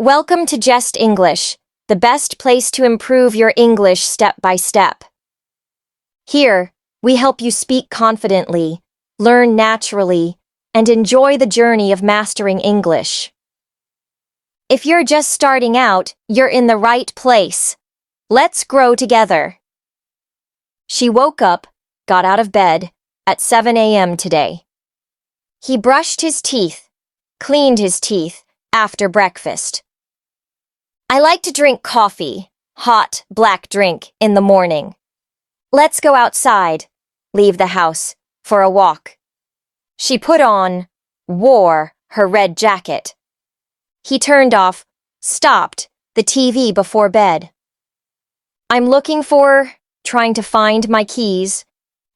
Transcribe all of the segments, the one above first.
Welcome to JEST English, the best place to improve your English step by step. Here, we help you speak confidently, learn naturally, and enjoy the journey of mastering English. If you're just starting out, you're in the right place. Let's grow together. She woke up, got out of bed, at 7 a.m. today. He brushed his teeth, cleaned his teeth, after breakfast. I like to drink coffee, hot, black drink, in the morning. Let's go outside, leave the house, for a walk. She wore her red jacket. He stopped the TV before bed. I'm trying to find my keys.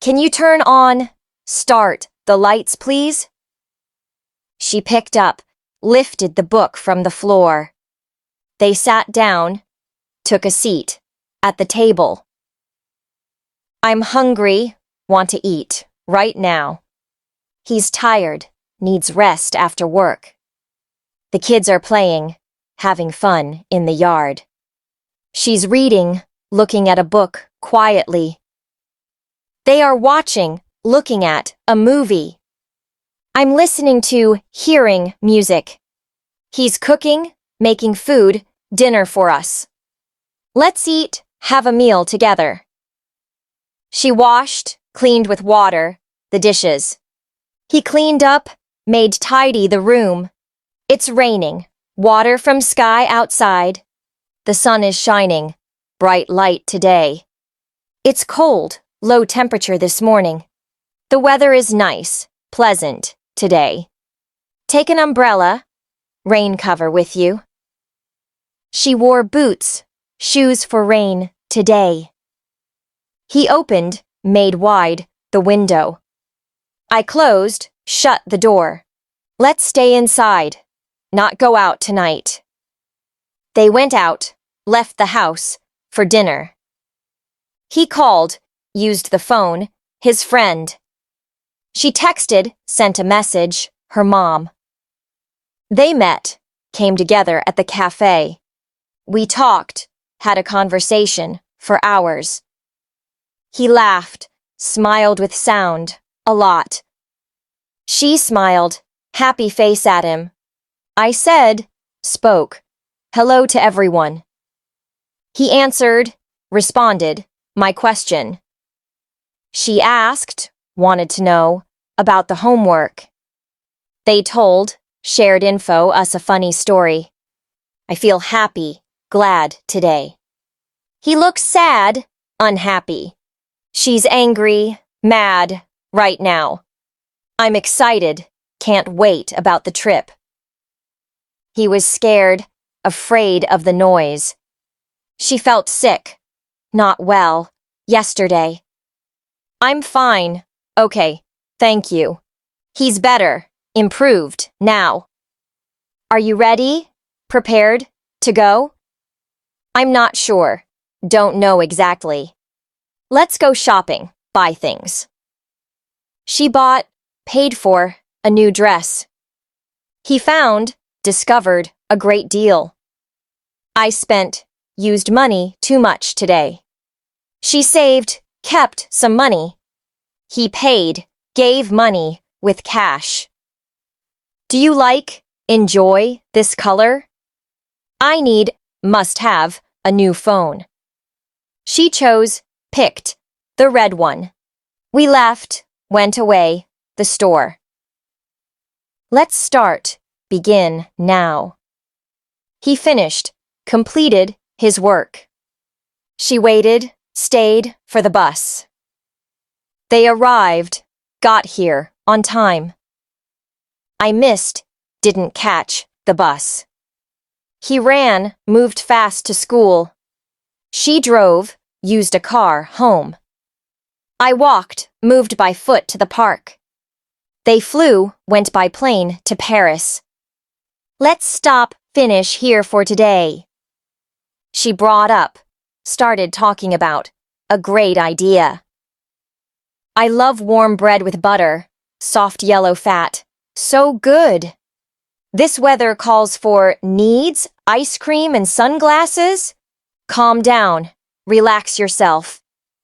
Can you start the lights, please? She lifted the book from the floor. They sat down, took a seat, at the table. I'm hungry, want to eat, right now. He's tired, needs rest after work. The kids are playing, having fun in the yard. She's reading, looking at a book, quietly. They are looking at a movie. I'm hearing music. He's cooking, making food, dinner for us. Let's eat, have a meal together. She cleaned with water, the dishes. He cleaned up, made tidy the room. It's raining, water from sky outside. The sun is shining, bright light today. It's cold, low temperature this morning. The weather is nice, pleasant, today. Take an umbrella, rain cover with you. She wore boots, shoes for rain, today. He made wide, the window. I shut the door. Let's stay inside, not go out tonight. They went out, left the house, for dinner. He used the phone, his friend. She sent a message, her mom. They came together at the cafe. We talked, had a conversation, for hours. He laughed, smiled with sound, a lot. She smiled, happy face at him. I spoke, hello to everyone. He responded, my question. She wanted to know, about the homework. They shared info, us a funny story. I feel happy, glad today. He looks sad, unhappy. She's angry, mad, right now. I'm excited, can't wait about the trip. He was scared, afraid of the noise. She felt sick, not well, yesterday. I'm fine, okay, thank you. He's better, improved, now. Are you ready? Prepared to go? I'm not sure, don't know exactly. Let's go shopping, buy things. She paid for, a new dress. He discovered, a great deal. I used money too much today. She kept some money. He gave money, with cash. Do you enjoy this color? I must have, a new phone. She picked, the red one. We went away, the store. Let's begin, now. He completed his work. She stayed for the bus. They got here, on time. I didn't catch, the bus. He moved fast to school. She used a car, home. I moved by foot to the park. They went by plane to Paris. Let's finish here for today. She started talking about, a great idea. I love warm bread with butter, soft yellow fat, so good. This weather calls for needs, ice cream, and sunglasses? Calm down. Relax yourself.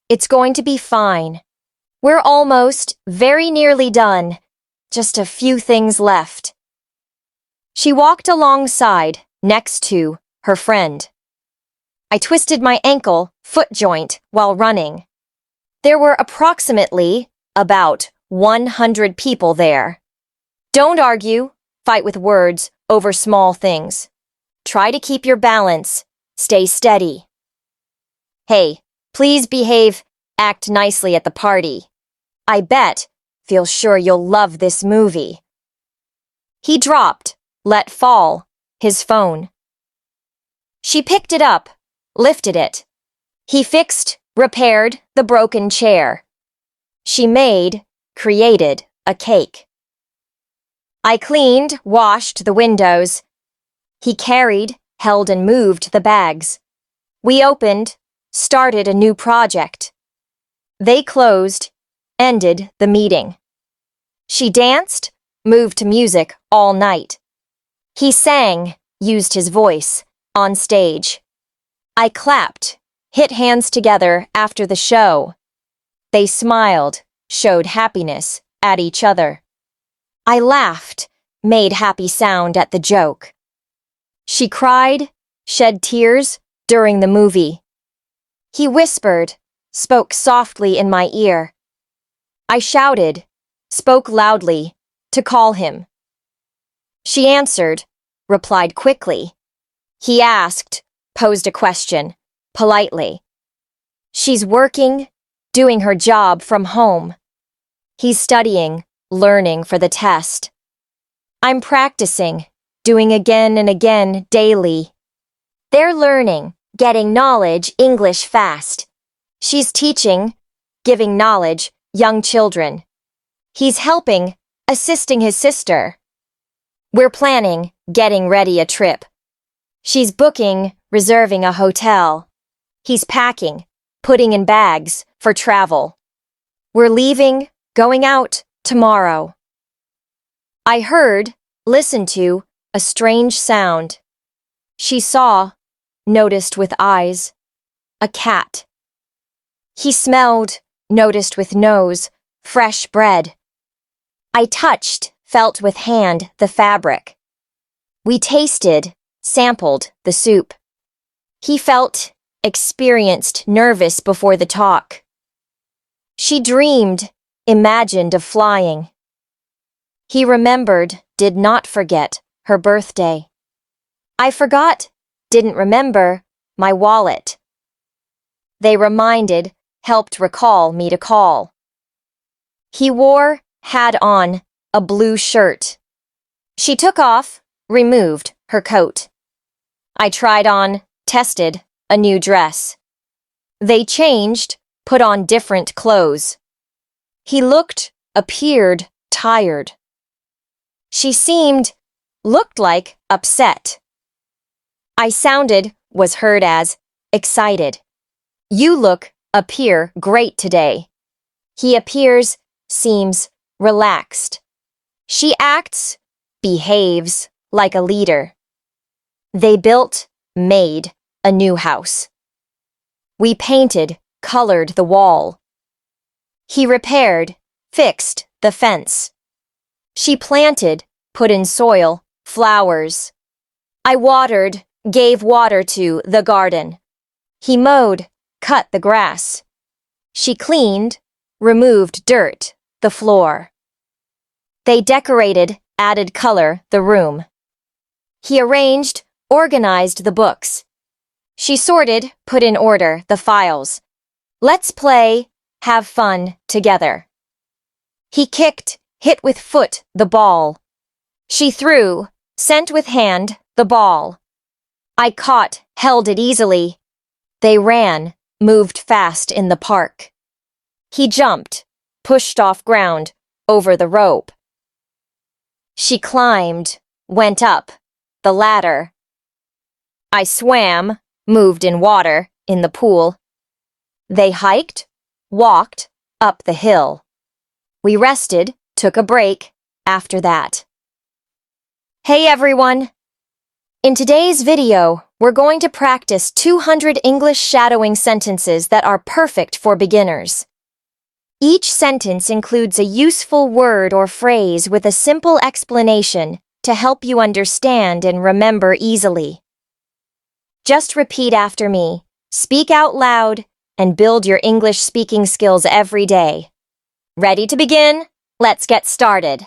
It's going to be fine. We're almost, very nearly done. Just a few things left. She walked alongside, next to, her friend. I twisted my ankle, foot joint, while running. There were approximately, about, 100 people there. Don't argue, fight with words, over small things. Try to keep your balance. Stay steady. Hey, please behave, act nicely at the party. I bet, feel sure you'll love this movie. He dropped, let fall, his phone. She picked it up, lifted it. He fixed, repaired the broken chair. She made, created a cake. I cleaned, washed the windows. He carried, held and moved the bags. We opened, started a new project. They closed, ended the meeting. She danced, moved to music all night. He sang, used his voice, on stage. I clapped, hit hands together after the show. They smiled, showed happiness at each other. I laughed, made happy sound at the joke. She cried, shed tears during the movie. He whispered, spoke softly in my ear. I shouted, spoke loudly, to call him. She answered, replied quickly. He asked, posed a question, politely. She's working, doing her job from home. He's studying, learning for the test. I'm practicing, doing again and again daily. They're learning, getting knowledge English fast. She's teaching, giving knowledge, young children. He's helping, assisting his sister. We're planning, getting ready a trip. She's booking, reserving a hotel. He's packing, putting in bags for travel. We're leaving, going out tomorrow. I heard, listened to, a strange sound. She saw, noticed with eyes, a cat. He smelled, noticed with nose, fresh bread. I touched, felt with hand the fabric. We tasted, sampled the soup. He felt, experienced, nervous before the talk. She dreamed, imagined of flying. He remembered, did not forget, her birthday. I forgot, didn't remember, my wallet. They reminded, helped recall me to call. He wore, had on, a blue shirt. She took off, removed her coat. I tried on, tested, a new dress. They changed, put on different clothes. He looked, appeared, tired. She seemed, looked like, upset. I sounded, was heard as, excited. You look, appear, great today. He appears, seems, relaxed. She acts, behaves, like a leader. They built, made, a new house. We painted, colored the wall. He repaired, fixed the fence. She planted, put in soil, flowers. I watered, gave water to the garden. He mowed, cut the grass. She cleaned, removed dirt, the floor. They decorated, added color, the room. He arranged, organized the books. She sorted, put in order, the files. Let's play, have fun, together. He kicked, hit with foot, the ball. She threw, sent with hand, the ball. I caught, held it easily. They ran, moved fast in the park. He jumped, pushed off ground, over the rope. She climbed, went up, the ladder. I swam, moved in water, in the pool. They hiked, walked, up the hill. We rested, took a break, after that. Hey everyone! In today's video, we're going to practice 200 English shadowing sentences that are perfect for beginners. Each sentence includes a useful word or phrase with a simple explanation to help you understand and remember easily. Just repeat after me, speak out loud, and build your English speaking skills every day. Ready to begin? Let's get started.